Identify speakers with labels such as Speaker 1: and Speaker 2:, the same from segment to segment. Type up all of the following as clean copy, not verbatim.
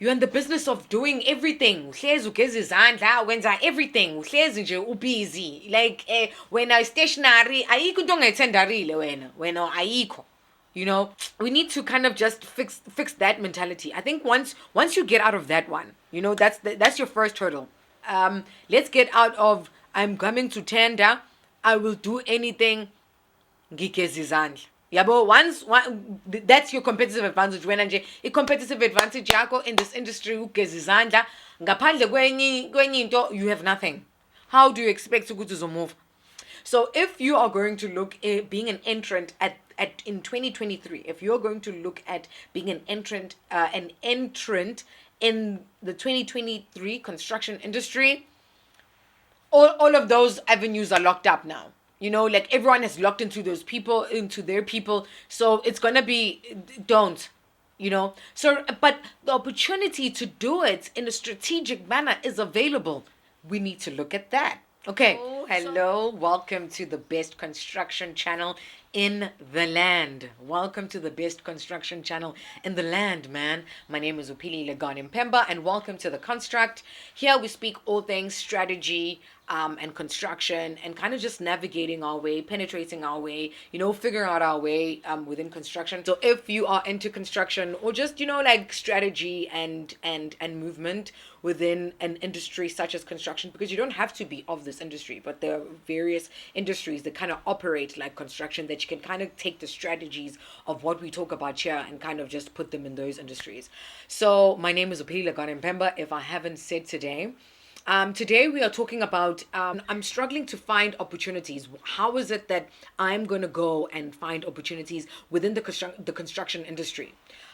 Speaker 1: you're in the business of doing everything. Uhlezi ugeza izandla, wenza everything. Uhlezi nje ubusy. Like when I stationary, ayikho into ongayithendarile wena ayikho. You know, we need to kind of just fix that mentality. I think once you get out of that one, you know, that's your first hurdle. Let's get out of I'm coming to tender, I will do anything ngigeza izandla. Yabo, that's your competitive advantage. Wena nje i-competitive advantage yakho in this industry ugeza izandla, ngaphandle kwenye into you have nothing. How do you expect ukuthi uzomove? So if you are going to look at being an entrant at in 2023, if you're going to look at being an entrant in the 2023 construction industry, all of those avenues are locked up now. You know, like everyone has locked into their people. So it's gonna be don't, you know. So but the opportunity to do it in a strategic manner is available. We need to look at that. Okay. Oh, hello. Welcome to the best construction channel in the land. Welcome to the best construction channel in the land, man. My name is Upili Legani Mpemba, and welcome to The Construct. Here we speak all things strategy and construction, and kind of just navigating our way, penetrating our way, you know, figuring out our way within construction. So if you are into construction, or just, you know, like strategy and movement within an industry such as construction, because you don't have to be of this industry, but there are various industries that kind of operate like construction, that you can kind of take the strategies of what we talk about here and kind of just put them in those industries. So my name is Upili Legani Mpemba, if I haven't said today. Today we are talking about I'm struggling to find opportunities. How is it that I'm going to go and find opportunities within the construction industry?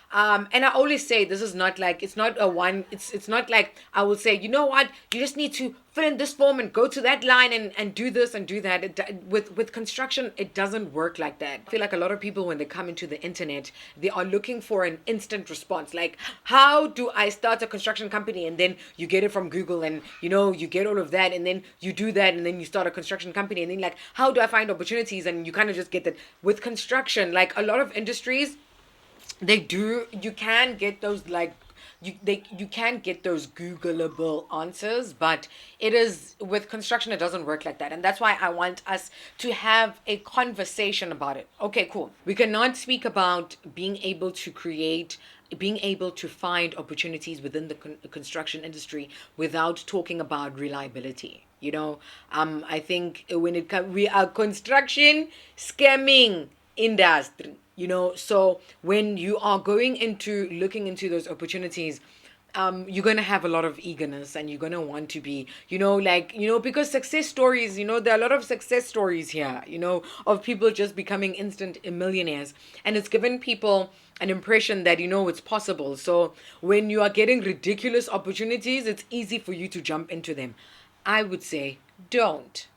Speaker 1: And I always say this is not like, it's not not like I will say, you know what, you just need to fill in this form and go to that line and do this and do that. With construction, it doesn't work like that. I feel like a lot of people, when they come into the internet, they are looking for an instant response. Like, how do I start a construction company? And then you get it from Google, and you know, you get all of that, and then you do that, and then you start a construction company, and then like, how do I find opportunities? And you kind of just get that. With construction, like a lot of industries, you can get those like you can get those Googleable answers, but it is with construction, it doesn't work like that. And that's why I want us to have a conversation about it. Okay, cool. We cannot speak about being able to find opportunities within the construction industry without talking about reliability. You know, I think when it comes, we are construction scamming industry. You know, so when you are looking into those opportunities, you're going to have a lot of eagerness, and you're going to want to be, you know, like, you know, because success stories, you know, there are a lot of success stories here, you know, of people just becoming instant millionaires. And it's given people an impression that, you know, it's possible. So when you are getting ridiculous opportunities, it's easy for you to jump into them. I would say don't,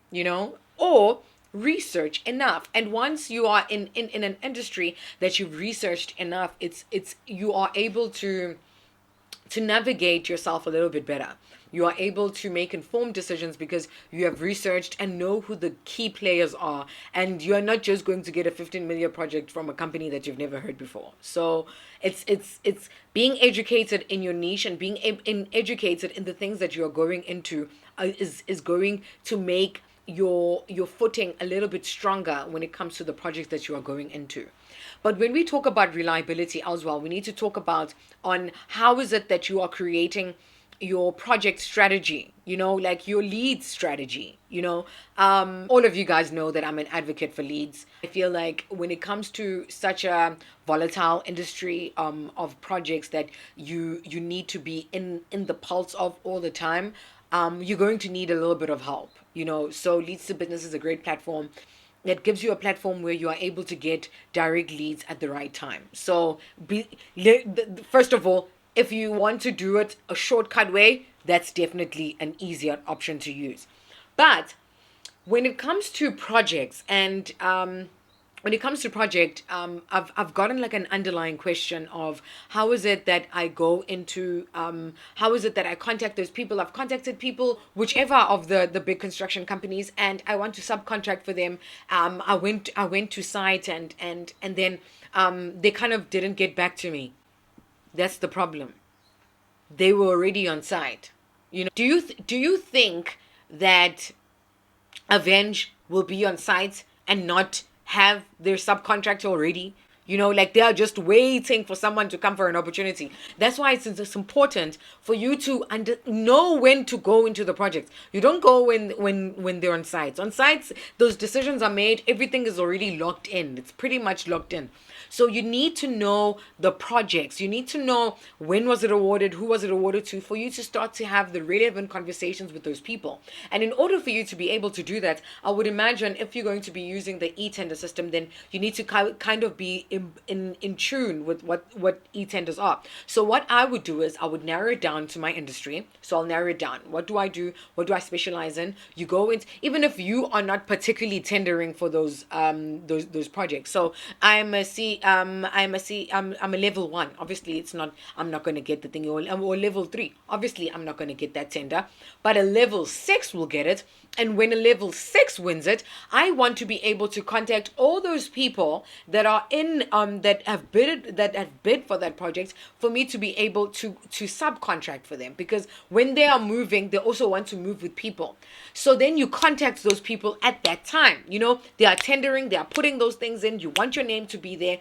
Speaker 1: you know, or research enough. And once you are in an industry that you've researched enough, it's you are able to navigate yourself a little bit better. You are able to make informed decisions because you have researched and know who the key players are, and you are not just going to get a 15 million project from a company that you've never heard before. So it's being educated in your niche, and being educated in the things that you are going into is going to make your footing a little bit stronger when it comes to the projects that you are going into. But when we talk about reliability as well, we need to talk about on how is it that you are creating your project strategy, you know, like your lead strategy. You know, all of you guys know that I'm an advocate for leads. I feel like when it comes to such a volatile industry of projects that you need to be in the pulse of all the time, you're going to need a little bit of help, you know. So Leads to Business is a great platform that gives you a platform where you are able to get direct leads at the right time. So first of all, if you want to do it a shortcut way, that's definitely an easier option to use. But when it comes to projects and I've gotten like an underlying question of how is it that I go into, how is it that I contact those people? I've contacted people, whichever of the big construction companies, and I want to subcontract for them. I went to site and then they kind of didn't get back to me. That's the problem. they were already on site. Do you think that Avenge will be on site and not have their subcontractor already? Like they are just waiting for someone to come for an opportunity. That's why it's important for you to know when to go into the project. You don't go when they're on sites. On sites, those decisions are made. Everything is already locked in. It's pretty much locked in. So you need to know the projects. You need to know when was it awarded, who was it awarded to, for you to start to have the relevant conversations with those people. And in order for you to be able to do that, I would imagine if you're going to be using the e-tender system, then you need to kind of be in tune with what e-tenders are. So what I would do is I would narrow it down to my industry. So I'll narrow it down. What do I do? What do I specialize in? You go in, even if you are not particularly tendering for those projects. So I'm a level 1. Obviously, I'm not going to get the thing. Or level 3. Obviously, I'm not going to get that tender. But a level 6 will get it. And when a level 6 wins it, I want to be able to contact all those people that are that have bid for that project, for me to be able to subcontract for them, because when they are moving, they also want to move with people. So then you contact those people at that time. They are tendering, they are putting those things in. You want your name to be there.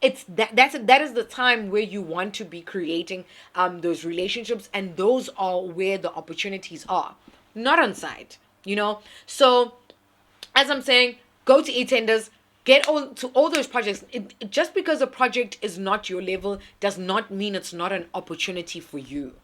Speaker 1: That is the time where you want to be creating those relationships, and those are where the opportunities are, not on site. So as I'm saying, go to e-tenders, get all those projects. Just because a project is not your level does not mean it's not an opportunity for you.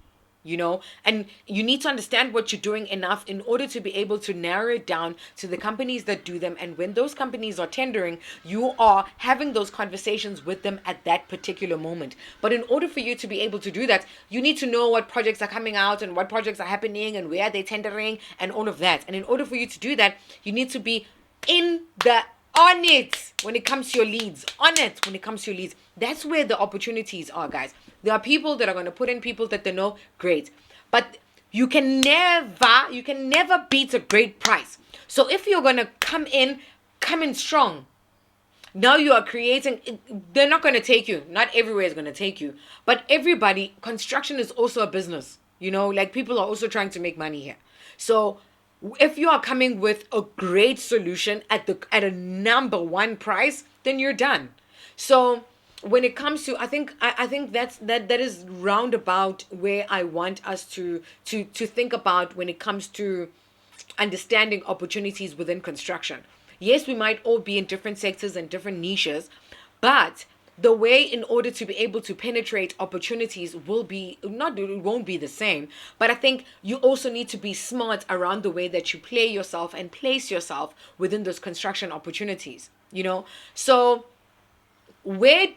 Speaker 1: And you need to understand what you're doing enough in order to be able to narrow it down to the companies that do them. And when those companies are tendering, you are having those conversations with them at that particular moment. But in order for you to be able to do that, you need to know what projects are coming out and what projects are happening and where they're tendering and all of that. And in order for you to do that, you need to be on it when it comes to your leads. On it when it comes to your leads. That's where the opportunities are, guys. There are people that are going to put in people that they know, great. But you can never beat a great price. So if you're going to come in strong. Now you are creating, they're not going to take you. Not everywhere is going to take you. But construction is also a business. Like people are also trying to make money here. So if you are coming with a great solution at a number 1 price, then you're done. So when it comes to, I think that is roundabout where I want us to think about when it comes to understanding opportunities within construction. Yes, we might all be in different sectors and different niches, but the way in order to be able to penetrate opportunities won't be the same. But I think you also need to be smart around the way that you play yourself and place yourself within those construction opportunities. So where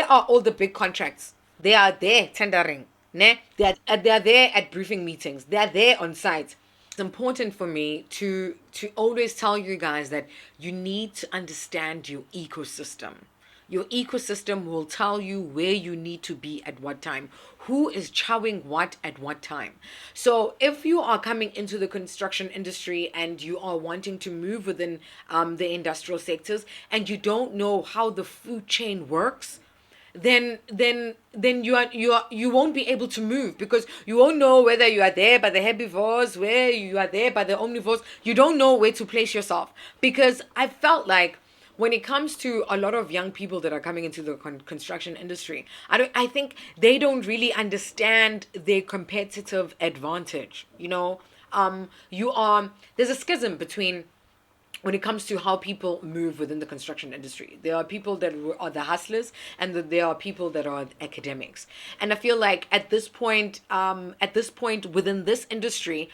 Speaker 1: are all the big contracts? They are there tendering. They are there at briefing meetings. They are there on site. It's important for me to always tell you guys that you need to understand your ecosystem. Your ecosystem will tell you where you need to be at what time, who is chowing what at what time. So if you are coming into the construction industry and you are wanting to move within the industrial sectors, and you don't know how the food chain works, then you won't be able to move, because you won't know whether you are there by the herbivores, where you are there by the omnivores. You don't know where to place yourself, because I felt like when it comes to a lot of young people that are coming into the construction industry, I think they don't really understand their competitive advantage. There's a schism between, when it comes to how people move within the construction industry. There are people that are the hustlers, and there are people that are academics. And I feel like at this point within this industry,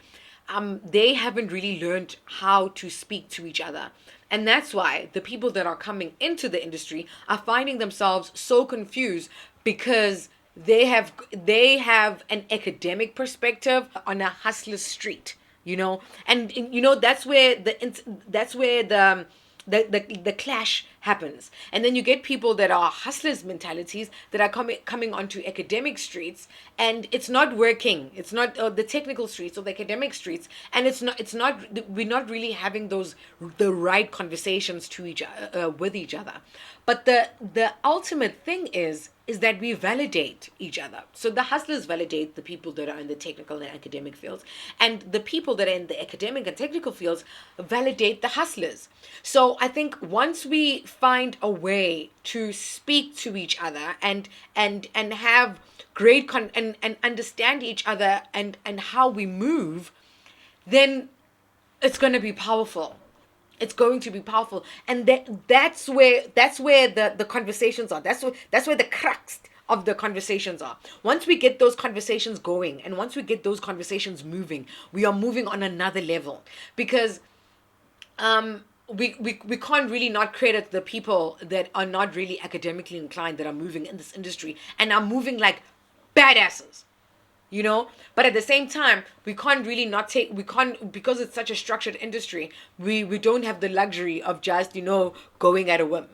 Speaker 1: they haven't really learned how to speak to each other. And that's why the people that are coming into the industry are finding themselves so confused, because they have an academic perspective on a hustler's street. And that's where the clash happens. And then you get people that are hustlers mentalities that are coming onto academic streets, and it's not working. It's not the technical streets or the academic streets, and it's not we're not really having those the right conversations to with each other. But the ultimate thing is that we validate each other. So the hustlers validate the people that are in the technical and academic fields, and the people that are in the academic and technical fields validate the hustlers. So I think once we find a way to speak to each other and have and understand each other and how we move, then it's going to be powerful. It's going to be powerful, and that's where the conversations are. That's where the crux of the conversations are. Once we get those conversations going, and once we get those conversations moving, we are moving on another level. Because we can't really not credit the people that are not really academically inclined, that are moving in this industry and are moving like badasses, but at the same time, we can't really not take we can't, because it's such a structured industry, we don't have the luxury of just going at a whim.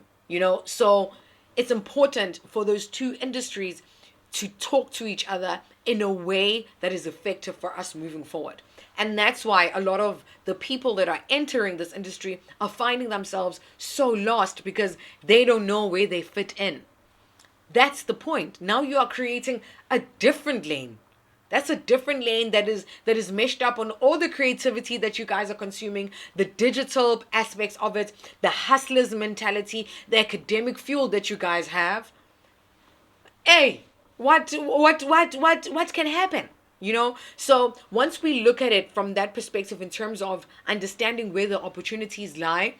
Speaker 1: So it's important for those two industries to talk to each other in a way that is effective for us moving forward. And that's why a lot of the people that are entering this industry are finding themselves so lost, because they don't know where they fit in. That's the point. Now you are creating a different lane. That's a different lane that is meshed up on all the creativity that you guys are consuming, the digital aspects of it, the hustlers mentality, the academic fuel that you guys have. Hey, what can happen? So once we look at it from that perspective, in terms of understanding where the opportunities lie,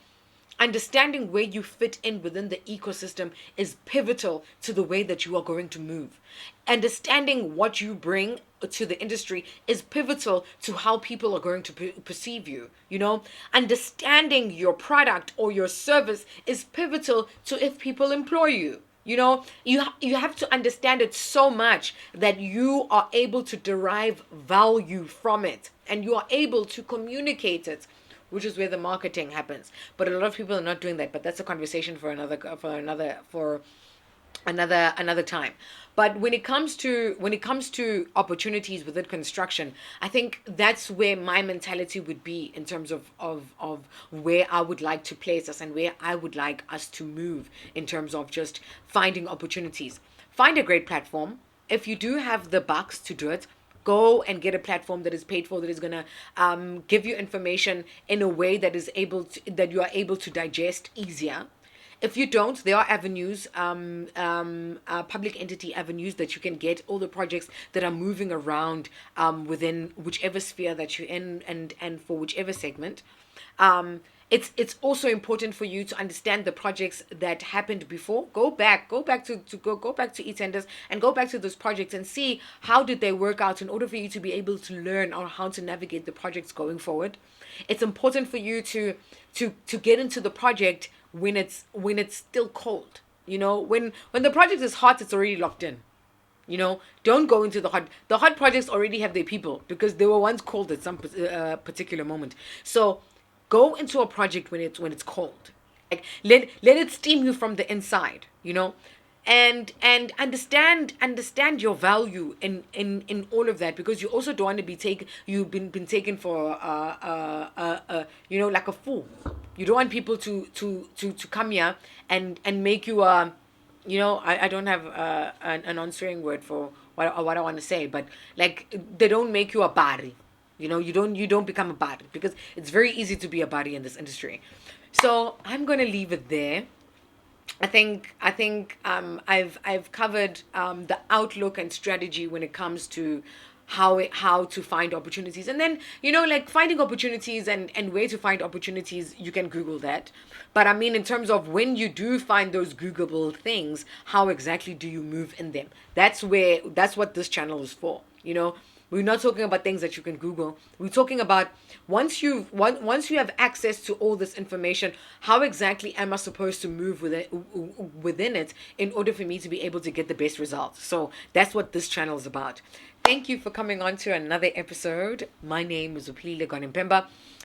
Speaker 1: understanding where you fit in within the ecosystem is pivotal to the way that you are going to move. Understanding what you bring to the industry is pivotal to how people are going to perceive you. Understanding your product or your service is pivotal to if people employ you. You have to understand it so much that you are able to derive value from it, and you are able to communicate it, which is where the marketing happens. But a lot of people are not doing that. But that's a conversation for another time. But when it comes to opportunities within construction, I think that's where my mentality would be, in terms of where I would like to place us and where I would like us to move, in terms of just finding opportunities. Find a great platform. If you do have the bucks to do it, go and get a platform that is paid for, that is going to give you information in a way that you are able to digest easier. If you don't, there are avenues, public entity avenues, that you can get all the projects that are moving around within whichever sphere that you're in, and for whichever segment. It's also important for you to understand the projects that happened before. Go back to e-tenders, and go back to those projects and see how did they work out, in order for you to be able to learn on how to navigate the projects going forward. It's important for you to get into the project when it's still cold. When the project is hot, it's already locked in. Don't go into the hot projects already have their people, because they were once cold at some particular moment. So go into a project when it's cold. Like, let it steam you from the inside, and understand your value in all of that, because you also don't want to be taken. You've been taken for like a fool. You don't want people to come here and make you I don't have an answering word for what I want to say, but like, they don't make you a body. You don't become a body, because it's very easy to be a body in this industry. So I'm gonna leave it there. I think I've covered the outlook and strategy when it comes to how to find opportunities. And then like, finding opportunities and where to find opportunities, you can Google that. But I mean, in terms of when you do find those Googleable things, how exactly do you move in them? That's what this channel is for. We're not talking about things that you can Google. We're talking about, once you have access to all this information, how exactly am I supposed to move within it in order for me to be able to get the best results? So that's what this channel is about. Thank you for coming on to another episode. My name is Uplile Ganimpemba.